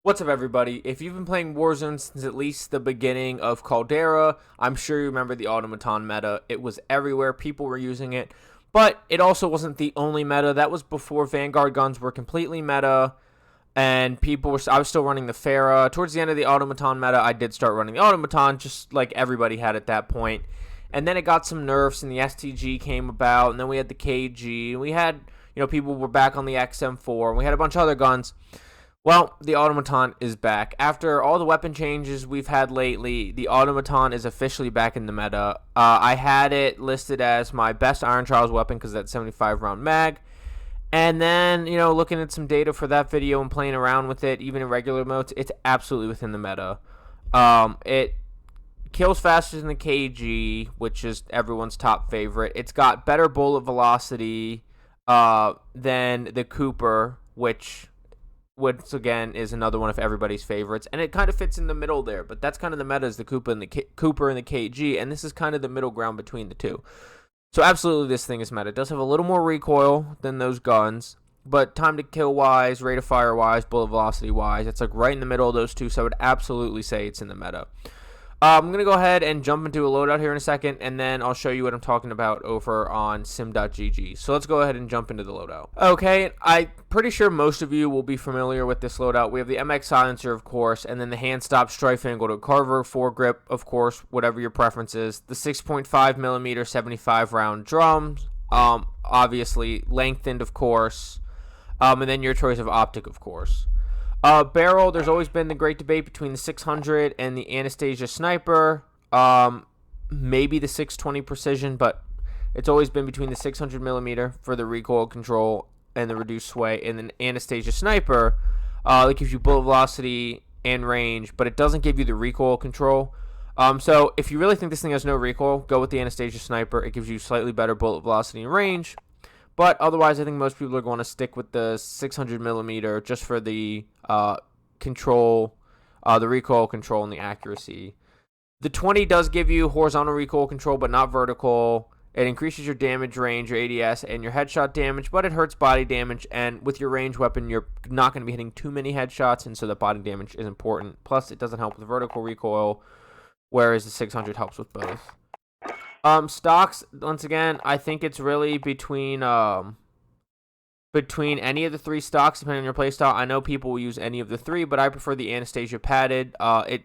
What's up, everybody? If you've been playing Warzone since at least the beginning of Caldera, I'm sure you remember the Automaton meta. It was everywhere. People were using it. But it also wasn't the only meta. That was before Vanguard guns were completely meta. And I was still running the Farah. Towards the end of the Automaton meta, I did start running the Automaton, just like everybody had at that point. And then it got some nerfs, and the STG came about. And then we had the KG. And we had, people were back on the XM4. And we had a bunch of other guns. Well, the Automaton is back. After all the weapon changes we've had lately, the Automaton is officially back in the meta. I had it listed as my best Iron Trials weapon because that's 75-round mag. And then, looking at some data for that video and playing around with it, even in regular modes, it's absolutely within the meta. It kills faster than the KG, which is everyone's top favorite. It's got better bullet velocity than the Cooper, which once again is another one of everybody's favorites, and it kind of fits in the middle there. But that's kind of the meta, is the Cooper and the KG, and this is kind of the middle ground between the two. So absolutely, this thing is meta. It does have a little more recoil than those guns, but time to kill wise, rate of fire wise, bullet velocity wise, it's like right in the middle of those two. So I would absolutely say it's in the meta. I'm going to go ahead and jump into a loadout here in a second, and then I'll show you what I'm talking about over on sim.gg. So let's go ahead and jump into the loadout. Okay, I'm pretty sure most of you will be familiar with this loadout. We have the MX silencer, of course, and then the hand stop strife angle to carver, foregrip, of course, whatever your preference is. The 6.5mm 75-round drums, obviously lengthened, of course, and then your choice of optic, of course. Barrel, there's always been the great debate between the 600 and the Anastasia Sniper, maybe the 620 Precision, but it's always been between the 600mm for the recoil control and the reduced sway, and then Anastasia Sniper that gives you bullet velocity and range, but it doesn't give you the recoil control. So if you really think this thing has no recoil, go with the Anastasia Sniper. It gives you slightly better bullet velocity and range. But otherwise, I think most people are going to stick with the 600mm just for the control, the recoil control, and the accuracy. The 20 does give you horizontal recoil control, but not vertical. It increases your damage range, your ADS, and your headshot damage, but it hurts body damage. And with your range weapon, you're not going to be hitting too many headshots, and so the body damage is important. Plus, it doesn't help with vertical recoil, whereas the 600 helps with both. Stocks, once again, I think it's really between any of the three stocks, depending on your playstyle. I know people will use any of the three, but I prefer the Anastasia padded. It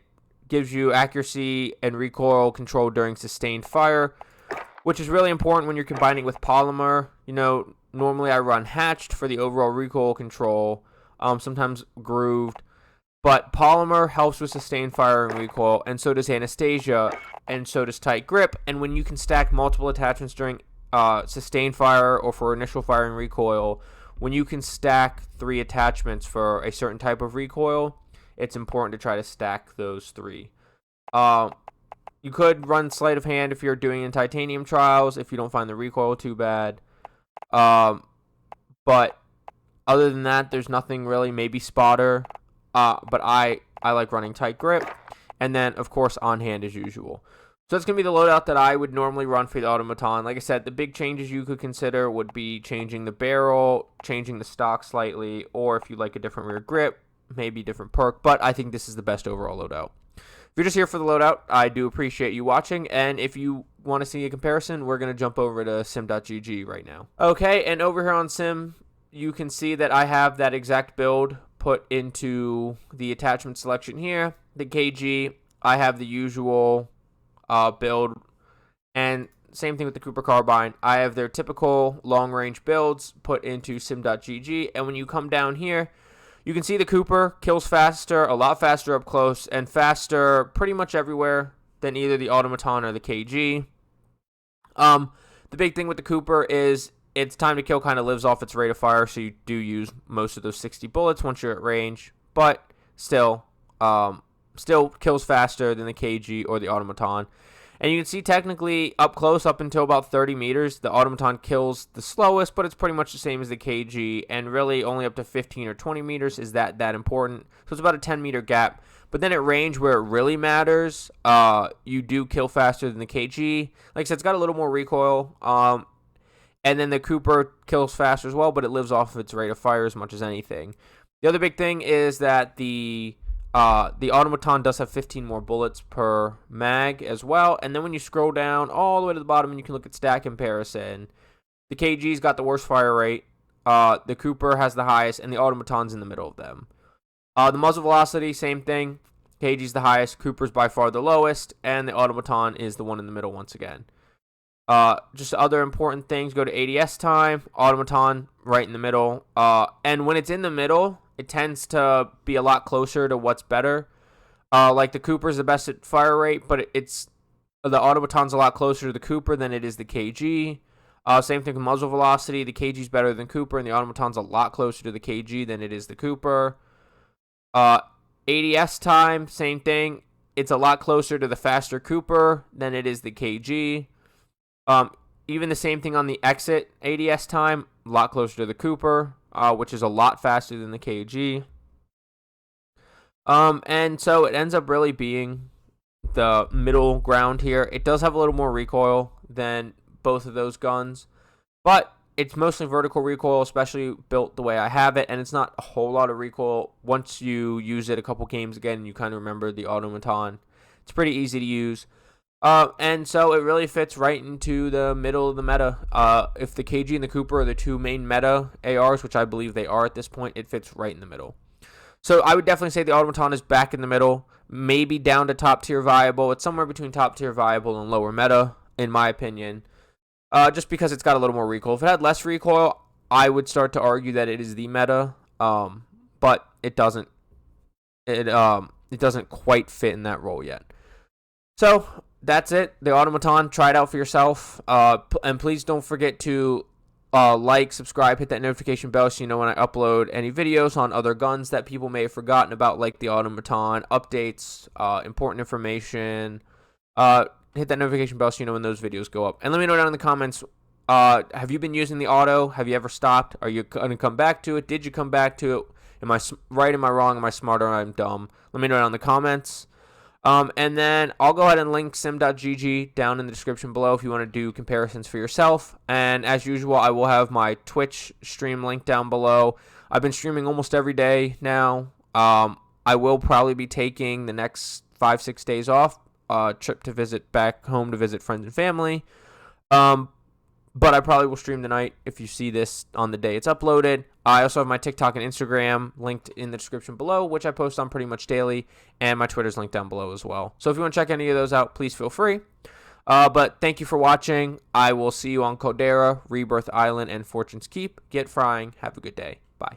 gives you accuracy and recoil control during sustained fire, which is really important when you're combining with polymer. Normally I run hatched for the overall recoil control, sometimes grooved. But polymer helps with sustained fire and recoil, and so does Anastasia, and so does tight grip. And when you can stack multiple attachments during sustained fire or for initial fire and recoil, when you can stack 3 attachments for a certain type of recoil, it's important to try to stack those 3. You could run sleight of hand if you're doing in titanium trials, if you don't find the recoil too bad. But other than that, there's nothing really. Maybe spotter. But I like running tight grip, and then, of course, on hand as usual. So that's going to be the loadout that I would normally run for the Automaton. Like I said, the big changes you could consider would be changing the barrel, changing the stock slightly, or if you like a different rear grip, maybe a different perk. But I think this is the best overall loadout. If you're just here for the loadout, I do appreciate you watching, and if you want to see a comparison, we're going to jump over to sim.gg right now. Okay, and over here on sim, you can see that I have that exact build put into the attachment selection here. The KG, I have the usual build, and same thing with the Cooper Carbine. I have their typical long-range builds put into sim.gg, and when you come down here, you can see the Cooper kills faster, a lot faster up close, and faster pretty much everywhere than either the Automaton or the KG. The big thing with the Cooper is its time to kill kind of lives off its rate of fire, so you do use most of those 60 bullets once you're at range, but still kills faster than the KG or the Automaton. And you can see technically up close, up until about 30 meters, the Automaton kills the slowest, but it's pretty much the same as the KG, and really only up to 15 or 20 meters is that important. So it's about a 10-meter gap. But then at range where it really matters, you do kill faster than the KG. Like I said, it's got a little more recoil. And then the Cooper kills faster as well, but it lives off of its rate of fire as much as anything. The other big thing is that the Automaton does have 15 more bullets per mag as well. And then when you scroll down all the way to the bottom and you can look at stat comparison, the KG's got the worst fire rate, the Cooper has the highest, and the Automaton's in the middle of them. The muzzle velocity, same thing. KG's the highest, Cooper's by far the lowest, and the Automaton is the one in the middle once again. Just other important things, go to ADS time, Automaton right in the middle. And when it's in the middle, it tends to be a lot closer to what's better. Like the Cooper's the best at fire rate, but the Automaton's a lot closer to the Cooper than it is the KG. Same thing with muzzle velocity. The KG's better than Cooper, and the Automaton's a lot closer to the KG than it is the Cooper. ADS time, same thing. It's a lot closer to the faster Cooper than it is the KG. Even the same thing on the exit ADS time, a lot closer to the Cooper, which is a lot faster than the KG. And so it ends up really being the middle ground here. It does have a little more recoil than both of those guns, but it's mostly vertical recoil, especially built the way I have it, and it's not a whole lot of recoil. Once you use it a couple games again, you kind of remember the Automaton. It's pretty easy to use. And so it really fits right into the middle of the meta. If the KG and the Cooper are the two main meta ARs, which I believe they are at this point, it fits right in the middle. So I would definitely say the Automaton is back in the middle, maybe down to top tier viable. It's somewhere between top tier viable and lower meta, in my opinion, just because it's got a little more recoil. If it had less recoil, I would start to argue that it is the meta, but it doesn't. It doesn't quite fit in that role yet. So that's it. The Automaton, try it out for yourself. And please don't forget to like, subscribe, hit that notification bell so you know when I upload any videos on other guns that people may have forgotten about, like the Automaton, updates, important information. Hit that notification bell so you know when those videos go up. And let me know down in the comments, have you been using the auto? Have you ever stopped? Are you going to come back to it? Did you come back to it? Am I right? Am I wrong? Am I smart or I'm dumb? Let me know down in the comments. And then I'll go ahead and link sim.gg down in the description below if you want to do comparisons for yourself. And as usual, I will have my Twitch stream link down below. I've been streaming almost every day now. I will probably be taking the next 5-6 days off, trip to visit back home to visit friends and family. But I probably will stream tonight if you see this on the day it's uploaded. I also have my TikTok and Instagram linked in the description below, which I post on pretty much daily, and my Twitter's linked down below as well. So if you want to check any of those out, please feel free. But thank you for watching. I will see you on Caldera, Rebirth Island, and Fortune's Keep. Get frying. Have a good day. Bye.